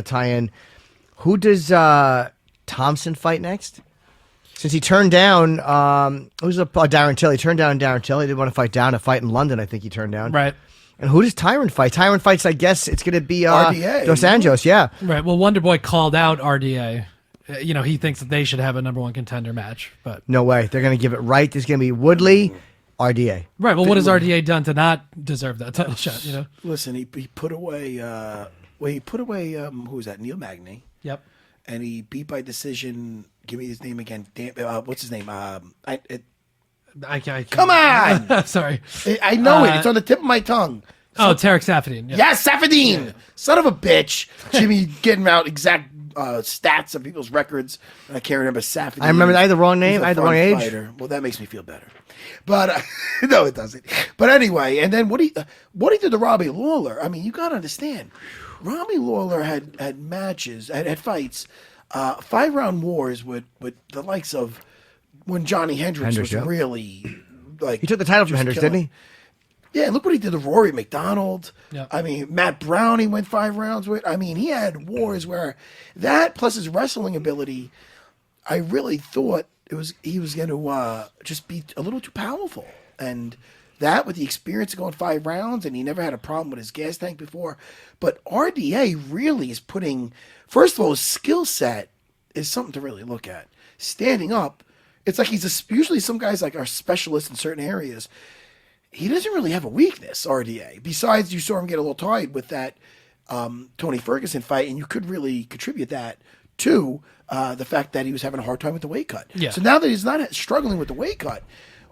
tie in. Who does Thompson fight next? Since he turned down, who's Darren Till? He turned down Darren Till. He didn't want to fight down. A fight in London, I think he turned down. Right. And who does Tyron fight? Tyron fights, I guess it's going to be RDA. Dos Anjos, yeah. Right. Well, Wonderboy called out RDA. He thinks that they should have a number one contender match, but No way. They're going to give it right. There's going to be Woodley, RDA. right. Well, what has RDA done to not deserve that title shot? Listen, he put away. Who was that? Neil Magny. Yep. And he beat by decision. Give me his name again. Damn, what's his name? I can't. Come on! Sorry. I know it. It's on the tip of my tongue. Tarek Safadine. Yeah. Yes, Safadine. Son of a bitch. Jimmy getting out exact stats of people's records. I can't remember Safadine. I remember I had the wrong name. I had the wrong age. Fighter. Well, that makes me feel better. But no, it doesn't. But anyway, and then what he did to Robbie Lawler. I mean, you got to understand. Robbie Lawler had matches, had fights, 5-round wars with the likes of when Johnny Hendricks was really like. He took the title from Hendricks, didn't he? Yeah, look what he did to Rory McDonald. Yep. I mean, Matt Brown, he went 5 rounds with. I mean, he had wars where that plus his wrestling ability, I really thought he was going to just be a little too powerful. And that with the experience of going 5 rounds, and he never had a problem with his gas tank before. But RDA really is putting, first of all, his skill set is something to really look at. Standing up, it's like usually some guys like are specialists in certain areas. He doesn't really have a weakness, RDA. Besides, you saw him get a little tired with that Tony Ferguson fight, and you could really contribute that to the fact that he was having a hard time with the weight cut. Yeah. So now that he's not struggling with the weight cut,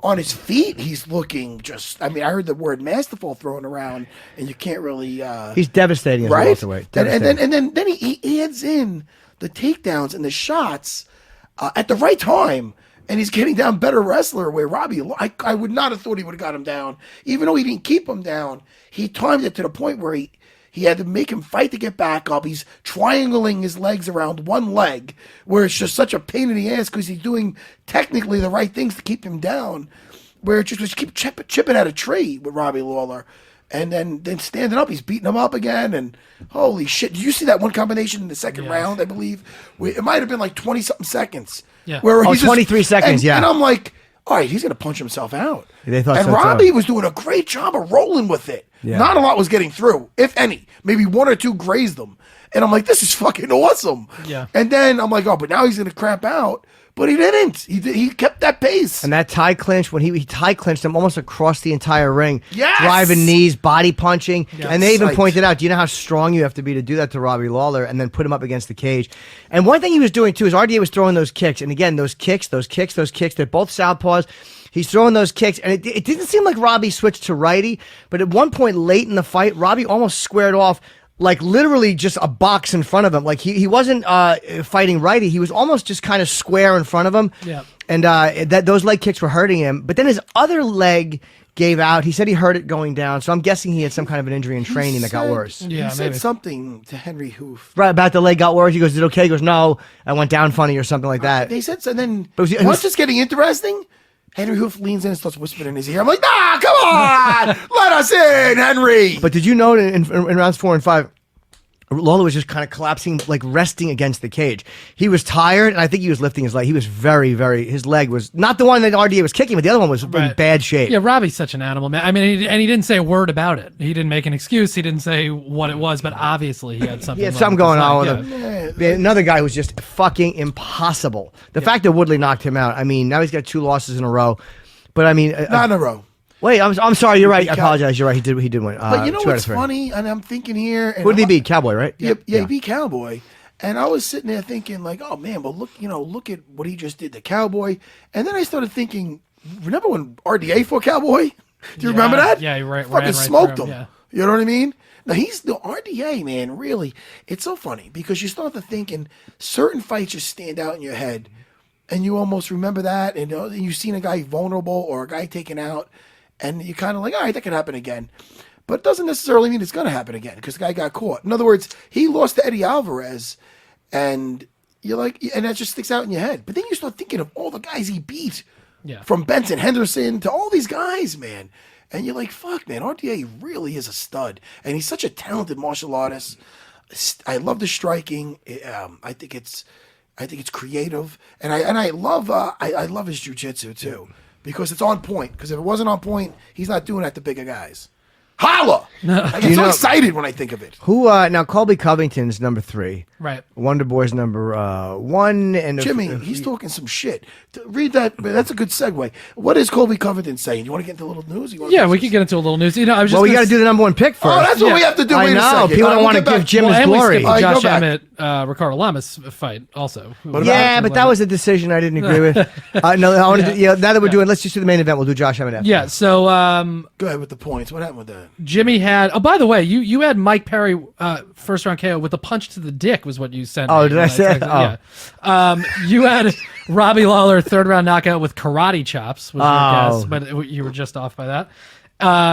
on his feet, he's looking just. I mean, I heard the word masterful thrown around, and you can't really. He's devastating as a right? welterweight. And then he adds in the takedowns and the shots at the right time. And he's getting down better wrestler where Robbie, I would not have thought he would have got him down. Even though he didn't keep him down, he timed it to the point where he had to make him fight to get back up. He's triangling his legs around one leg where it's just such a pain in the ass because he's doing technically the right things to keep him down. Where it just was keep chipping at a tree with Robbie Lawler. And then standing up, he's beating him up again. And holy shit, did you see that one combination in the second round, I believe? It might have been like 20-something seconds. Yeah. Where 23 seconds, yeah. And I'm like, all right, he's going to punch himself out. They thought and so, Robbie too. was doing a great job of rolling with it. Yeah. Not a lot was getting through, if any. Maybe 1 or 2 grazed them. And I'm like, this is fucking awesome. Yeah. And then I'm like, oh, but now he's going to crap out. But he didn't. He kept that pace. And that tie clinch, when he tie clinched him almost across the entire ring. Yes! Driving knees, body punching. Yeah. And they even Psyched. pointed out, do you know how strong you have to be to do that to Robbie Lawler and then put him up against the cage? And one thing he was doing, too, is RDA was throwing those kicks. And again, those kicks, they're both southpaws. He's throwing those kicks, and it didn't seem like Robbie switched to righty, but at one point late in the fight, Robbie almost squared off, like literally just a box in front of him. Like he wasn't fighting righty. He was almost just kind of square in front of him. Yeah. And those leg kicks were hurting him. But then his other leg gave out. He said he hurt it going down. So I'm guessing he had some kind of an injury in training that got worse. Yeah, he said maybe. something to Henry Hoof. Right, about the leg got worse. He goes, is it okay? He goes, no, I went down funny or something like that. They said so. And then But once it's getting interesting, Henry Hoof leans in and starts whispering in his ear. I'm like, nah, come on, let us in, Henry. But did you know in rounds 4 and 5, Lawler was just kind of collapsing, like resting against the cage. He was tired, and I think he was lifting his leg. He was his leg was not the one that RDA was kicking, but the other one was in bad shape. Yeah, Robbie's such an animal, man. I mean, he didn't say a word about it. He didn't make an excuse. He didn't say what it was, but obviously he had something. He had something going on with him. him. Another guy was just fucking impossible. The fact that Woodley knocked him out, I mean, now he's got 2 losses in a row. But I mean, Not in a row. Wait, I'm sorry. You're right. I apologize. You're right. He did win. But you know 2 out of what's 3. funny? And I'm thinking here. And Who did he beat? Cowboy, right? Yeah, he beat Cowboy. And I was sitting there thinking, like, oh man, but look at what he just did to Cowboy. And then I started thinking, remember when RDA fought Cowboy? Do you remember that? Yeah, he ran fucking right smoked through him. him, yeah. You know what I mean? Now he's the RDA, man. Really, it's so funny because you start to thinking certain fights just stand out in your head, and you almost remember that, and you've seen a guy vulnerable or a guy taken out. And you're kind of like, all right, that could happen again. But it doesn't necessarily mean it's going to happen again because the guy got caught. In other words, he lost to Eddie Alvarez, and you're like, and that just sticks out in your head. But then you start thinking of all the guys he beat, from Benson Henderson to all these guys, man. And you're like, fuck, man, RDA really is a stud. And he's such a talented martial artist. I love the striking. I think it's creative, and I love his jiu-jitsu too, because it's on point. Because if it wasn't on point, he's not doing that to bigger guys. Holla! I get so excited when I think of it. Who now? Colby Covington's number 3. Right. Wonder Boy's number 1. And Jimmy, he's talking some shit. Read that. That's a good segue. What is Colby Covington saying? You want to get into a little news? Yeah, we could get into a little news. I was just well, we got to do the number 1 pick first. Oh, that's what we have to do. I Wait a know. second. People don't want to give Jim his and glory. we skipped the All right, Josh go back. Emmett, Ricardo Lamas fight also. Yeah, but that was a decision I didn't agree with. No, I want to. Now that we're doing, let's just do the main event. We'll do Josh Emmett after. Yeah. So Go ahead with the points. What happened with that? Jimmy had. Oh, by the way, you had Mike Perry first round KO with a punch to the dick was what you sent. Oh, me did I when say? texted- Oh. Yeah. You had Robbie Lawler third round knockout with karate chops. Was your guess, but you were just off by that.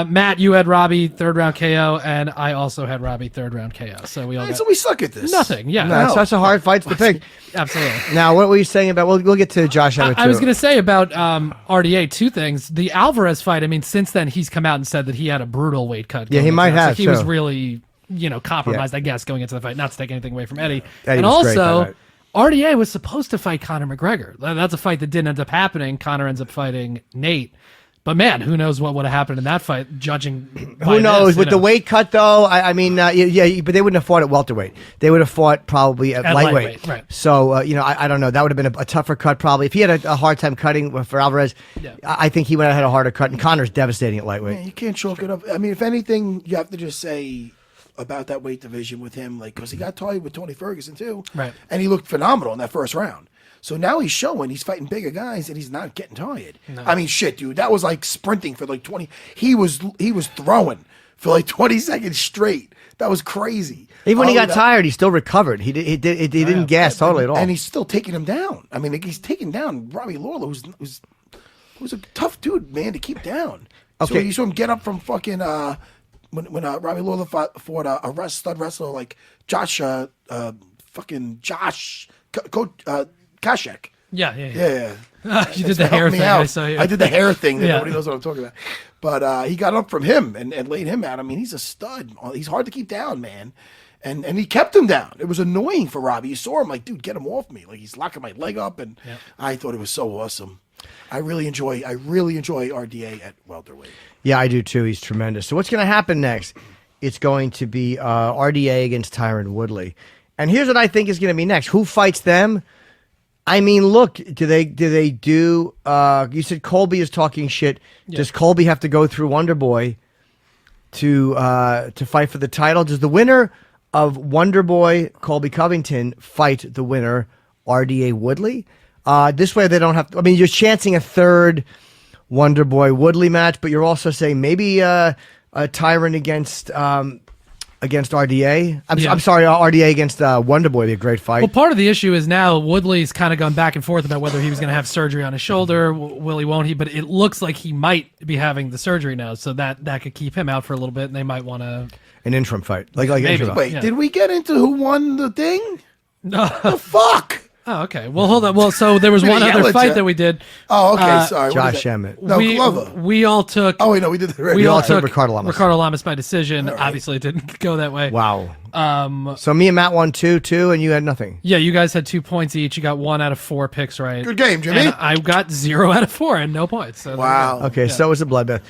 Matt, you had Robbie third round KO, and I also had Robbie third round KO. So we all got So we suck at this. nothing. Yeah, No, that's a hard fight to pick. absolutely. Now, what were you saying about? We'll get to Josh Emmett. I was too. going to say about RDA 2 things. The Alvarez fight. I mean, since then he's come out and said that he had a brutal weight cut. Yeah, he going might into that. have, So he was too. really, compromised. I guess going into the fight, not to take anything away from Eddie. Eddie And was great that also, night. RDA was supposed to fight Conor McGregor. That's a fight that didn't end up happening. Conor ends up fighting Nate. But man, who knows what would have happened in that fight? Judging, by Who knows? this, With the weight cut, though, I mean, yeah, but they wouldn't have fought at welterweight. They would have fought probably at lightweight. Right. So, I don't know. That would have been a tougher cut, probably. If he had a hard time cutting for Alvarez, Yeah. I think he would have had a harder cut. And Connor's devastating at lightweight. Man, you can't chalk it up. I mean, if anything, you have to just say about that weight division with him, like, because he got tied with Tony Ferguson too, Right. And he looked phenomenal in that first round. So now he's showing he's fighting bigger guys and he's not getting tired. I mean, shit, dude, that was like sprinting for like 20. He was throwing for like 20 seconds straight. That was crazy. Even when he got that- tired, he still recovered. He didn't gas totally at all. and he's still taking him down. I mean, like, he's taking down Robbie Lawler, who's a tough dude, man, to keep down. So Okay. you saw him get up from fucking when Robbie Lawler fought a stud wrestler like Josh Kashek. Yeah. Yeah. You did the Help hair me thing. out. I saw you. I did the hair thing that Yeah. nobody knows what I'm talking about. But he got up from him and laid him out. I mean, he's a stud. He's hard to keep down, man. And he kept him down. It was annoying for Robbie. You saw him like, dude, get him off me. Like, he's locking my leg up, and I thought it was so awesome. I really enjoy RDA at welterweight. Yeah, I do too. He's tremendous. So what's going to happen next? It's going to be RDA against Tyron Woodley. And here's what I think is going to be next. Who fights them? I mean, look, do they do you said Colby is talking shit. Yeah. Does Colby have to go through Wonderboy to fight for the title? Does the winner of Wonderboy Colby Covington fight the winner RDA Woodley? This way they don't have to, I mean, you're chancing a third Wonderboy Woodley match, but you're also saying maybe a Tyron against RDA. I'm sorry, RDA against Wonderboy would be a great fight. Well, part of the issue is now Woodley's kind of gone back and forth about whether he was going to have surgery on his shoulder. Will he, won't he? But it looks like he might be having the surgery now, so that could keep him out for a little bit, and they might want to... An interim fight. Like Maybe. interim. Wait, Yeah. did we get into who won the thing? No. The fuck? Oh, okay. Well, hold on. Well, so there was one Yell other at fight ya. that we did. Oh, okay, sorry. What Josh is that? Emmett. No, Glover. We all took... Oh, wait, no, we did the We all all took took Ricardo Lamas. by decision. All right. Obviously, it didn't go that way. Wow. So me and Matt won two, and you had nothing. Yeah, you guys had 2 points each. You got 1 out of 4 picks right. Good game, Jimmy. And I got 0 out of 4 and no points. So Wow. Okay, so it was a bloodbath.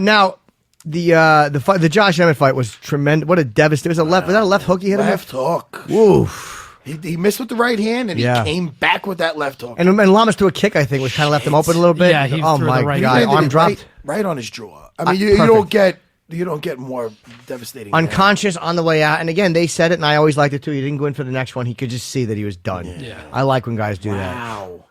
Now, the fight, the Josh Emmett fight was tremendous. What a devastating! Was that a left hook he hit him Left with? hook. Oof. He missed with the right hand, and Yeah. he came back with that left hook. And Lamas threw a kick, I think, which kind of left him open a little bit. Yeah, he oh threw my the right god, He landed arm it dropped, right on his jaw. I mean, you don't get more devastating. than that. unconscious on the way out. And again, they said it, and I always liked it too. He didn't go in for the next one. He could just see that he was done. Yeah. I like when guys do that. Wow.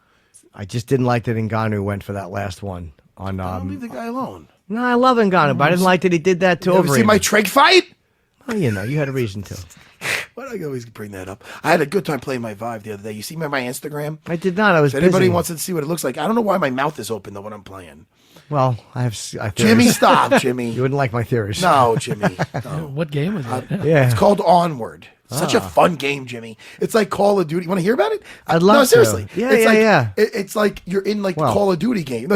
I just didn't like that Ngannou went for that last one. On Don't leave the guy alone. no, I love Ngannou, but I didn't like that he did that to You ever see Overeem. my Treg fight? Well, you had a reason to. Why do I always bring that up? I had a good time playing my Vive the other day. You see my Instagram? I did not. I was If anybody busy. wants to see what it looks like, I don't know why my mouth is open though when I'm playing. Well, I have. Jimmy, stop, Jimmy. You wouldn't like my theories. No, Jimmy. No. What game was it? Yeah. It's called Onward. Such a fun game, Jimmy. It's like Call of Duty. You want to hear about it? I'd love No, to. seriously. Yeah, it's yeah, like, yeah. It's like you're in like Well. the Call of Duty game. No,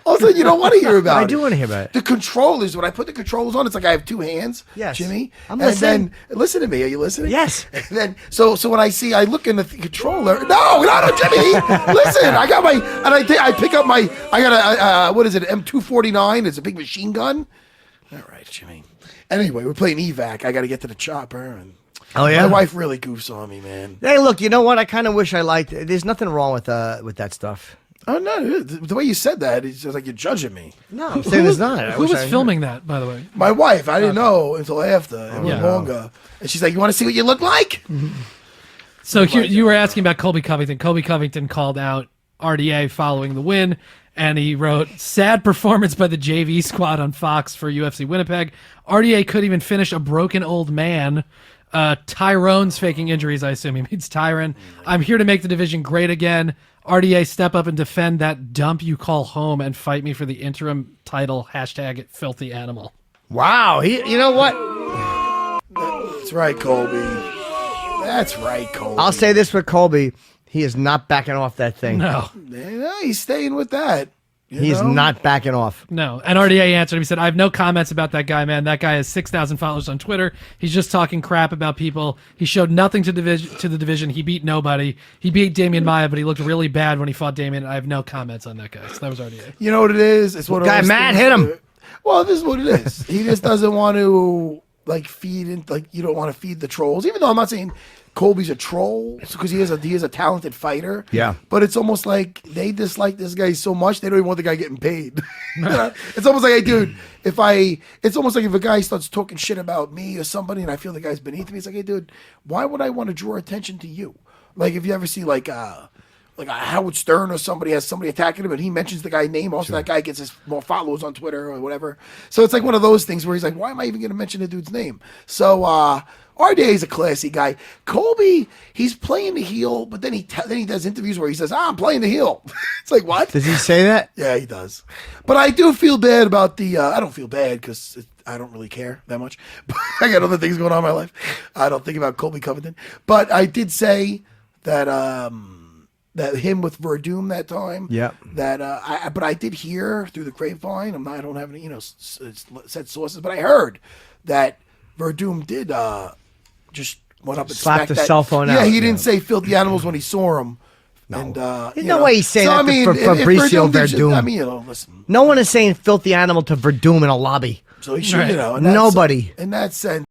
Also, you don't want to hear about it. I do want to hear about it. The controllers, when I put the controllers on, it's like I have two hands. Yes. Jimmy. I'm and listening. then, listen to me. Are you listening? Yes. And then, so when I look in the controller. No, Jimmy. Listen, I got I pick up my, I got what is it, M249? It's a big machine gun. All right, Jimmy. Anyway, we're playing evac. I got to get to the chopper. And Oh, yeah? my wife really goofs on me, man. Hey, look, you know what? I kind of wish I liked it. There's nothing wrong with that stuff. Oh, no. The way you said that, it's just like you're judging me. No, I'm saying there's not. Who was filming that, by the way? My wife, I didn't know until after. It was longer. And she's like, you want to see what you look like? So you were asking about Colby Covington. Colby Covington called out RDA following the win, and he wrote, sad performance by the JV squad on Fox for UFC Winnipeg. RDA could even finish a broken old man. Tyrone's faking injuries, I assume he means Tyron. I'm here to make the division great again. RDA, step up and defend that dump you call home and fight me for the interim title. Hashtag filthy animal. Wow. You know what? That's right, Colby. That's right, Colby. I'll say this with Colby. He is not backing off that thing. No. Yeah, he's staying with that. He's not backing off. No. And RDA answered him. He said, I have no comments about that guy, man. That guy has 6,000 followers on Twitter. He's just talking crap about people. He showed nothing to the division. He beat nobody. He beat Damian Maia, but he looked really bad when he fought Damian. I have no comments on that guy. So that was RDA. You know what it is? It's what Guy Matt hit him. Well, this is what it is. He just doesn't want to feed in, you don't want to feed the trolls. Even though I'm not saying Colby's a troll because he is a talented fighter. Yeah. But it's almost like they dislike this guy so much they don't even want the guy getting paid. It's almost like, hey, dude, it's almost like if a guy starts talking shit about me or somebody and I feel the guy's beneath me, it's like, hey, dude, why would I want to draw attention to you? Like if you ever see like Howard Stern or somebody has somebody attacking him and he mentions the guy's name, also that guy gets his more followers on Twitter or whatever. So it's like one of those things where he's like, why am I even going to mention the dude's name? So RDA is a classy guy. Colby, he's playing the heel, but then he does interviews where he says, I'm playing the heel. It's like, what? Does he say that? Yeah, he does. But I do feel bad about I don't feel bad because I don't really care that much. I got other things going on in my life. I don't think about Colby Covington. But I did say that that him with Verdum that time. Yeah. But I did hear through the grapevine. I don't have any set sources, but I heard that Verdum did just went up and slapped smacked the cell phone out. Yeah, he didn't say filthy animals when he saw him. No. And, There's no way he's saying that to if Fabricio did Verdum. I mean, listen. No one is saying filthy animal to Verdum in a lobby. So he should, Nobody. In that sense.